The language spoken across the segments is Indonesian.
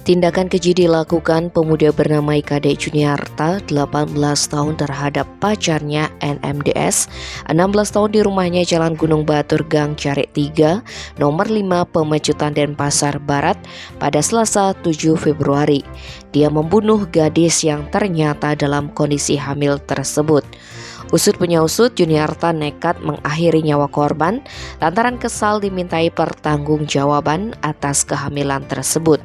Tindakan keji dilakukan pemuda bernama Ikade Juniarta, 18 tahun terhadap pacarnya NMDS, 16 tahun di rumahnya Jalan Gunung Batur Gang Carik 3, nomor 5 Pemecutan Denpasar Barat pada Selasa 7 Februari. Dia membunuh gadis yang ternyata dalam kondisi hamil tersebut. Usut punya usut, Juniarta nekat mengakhiri nyawa korban lantaran kesal dimintai pertanggungjawaban atas kehamilan tersebut.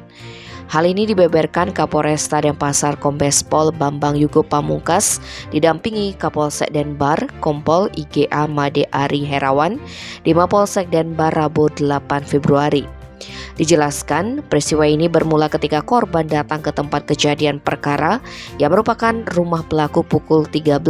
Hal ini dibeberkan Kapolresta Denpasar Kombes Pol Bambang Yugo Pamungkas didampingi Kapolsek Denbar Kompol IGA Made Ari Herawan di Mapolsek Denbar Rabu 8 Februari. Dijelaskan, peristiwa ini bermula ketika korban datang ke tempat kejadian perkara yang merupakan rumah pelaku pukul 13.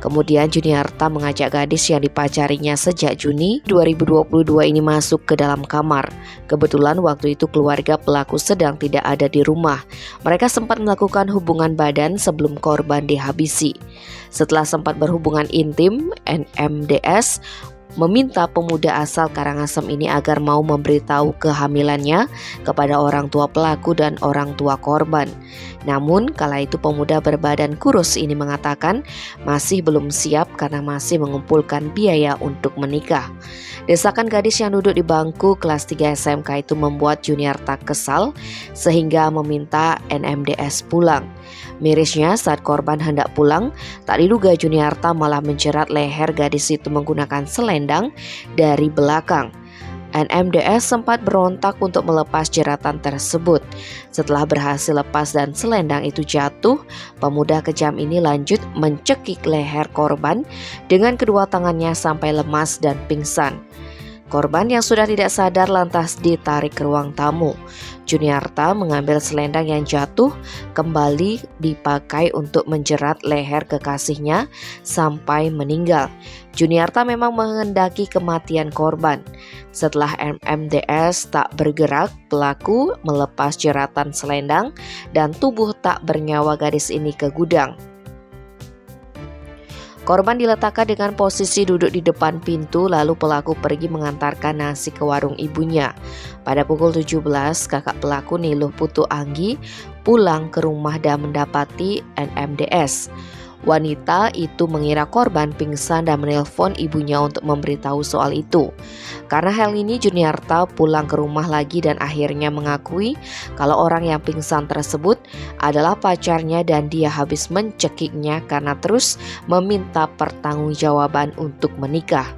Kemudian Juniarta mengajak gadis yang dipacarinya sejak Juni 2022 ini masuk ke dalam kamar. Kebetulan waktu itu keluarga pelaku sedang tidak ada di rumah. Mereka sempat melakukan hubungan badan sebelum korban dihabisi. Setelah sempat berhubungan intim, NMDS meminta pemuda asal Karangasem ini agar mau memberitahu kehamilannya kepada orang tua pelaku dan orang tua korban. Namun kala itu pemuda berbadan kurus ini mengatakan masih belum siap karena masih mengumpulkan biaya untuk menikah. Desakan gadis yang duduk di bangku kelas 3 SMK itu membuat Juniarta kesal sehingga meminta NMDS pulang. Mirisnya saat korban hendak pulang, tak diduga Juniarta malah menjerat leher gadis itu menggunakan selendang dari belakang. NMDS sempat berontak untuk melepas jeratan tersebut. Setelah berhasil lepas dan selendang itu jatuh, pemuda kejam ini lanjut mencekik leher korban dengan kedua tangannya sampai lemas dan pingsan. Korban yang sudah tidak sadar lantas ditarik ke ruang tamu. Juniarta mengambil selendang yang jatuh kembali dipakai untuk menjerat leher kekasihnya sampai meninggal. Juniarta memang menghendaki kematian korban. Setelah NMDS tak bergerak, pelaku melepas jeratan selendang dan tubuh tak bernyawa gadis ini ke gudang. Korban diletakkan dengan posisi duduk di depan pintu, lalu pelaku pergi mengantarkan nasi ke warung ibunya. Pada pukul 17, kakak pelaku Niluh Putu Anggi pulang ke rumah dan mendapati NMDS. Wanita itu mengira korban pingsan dan menelpon ibunya untuk memberitahu soal itu. Karena hal ini Juniarta pulang ke rumah lagi dan akhirnya mengakui kalau orang yang pingsan tersebut adalah pacarnya dan dia habis mencekiknya karena terus meminta pertanggungjawaban untuk menikah.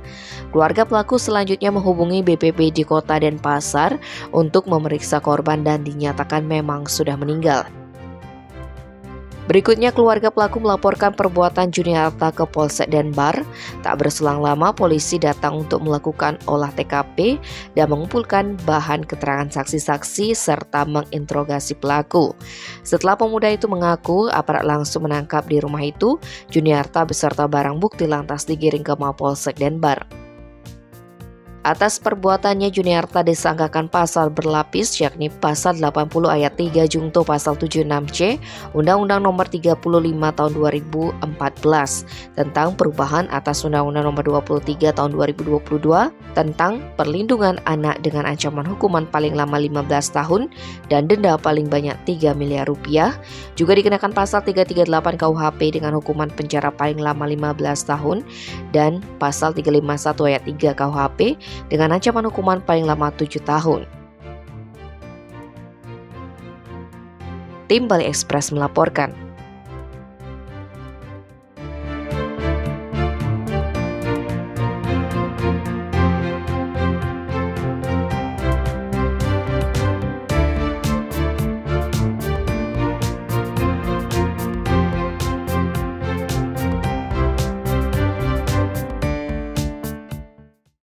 Keluarga pelaku selanjutnya menghubungi BPB di Kota Denpasar untuk memeriksa korban dan dinyatakan memang sudah meninggal. Berikutnya keluarga pelaku melaporkan perbuatan Juniarta ke Polsek Denbar. Tak berselang lama polisi datang untuk melakukan olah TKP dan mengumpulkan bahan keterangan saksi-saksi serta menginterogasi pelaku. Setelah pemuda itu mengaku, aparat langsung menangkap di rumah itu. Juniarta beserta barang bukti lantas digiring ke Mapolsek Denbar. Atas perbuatannya Juniarta disangkakan pasal berlapis yakni pasal 80 ayat 3 Jungto pasal 76C Undang-Undang Nomor 35 Tahun 2014 tentang perubahan atas Undang-Undang Nomor 23 Tahun 2022 tentang perlindungan anak dengan ancaman hukuman paling lama 15 tahun dan denda paling banyak 3 miliar rupiah. Juga dikenakan pasal 338 KUHP dengan hukuman penjara paling lama 15 tahun dan pasal 351 ayat 3 KUHP dengan ancaman hukuman paling lama 7 tahun. Tim Bali Express melaporkan.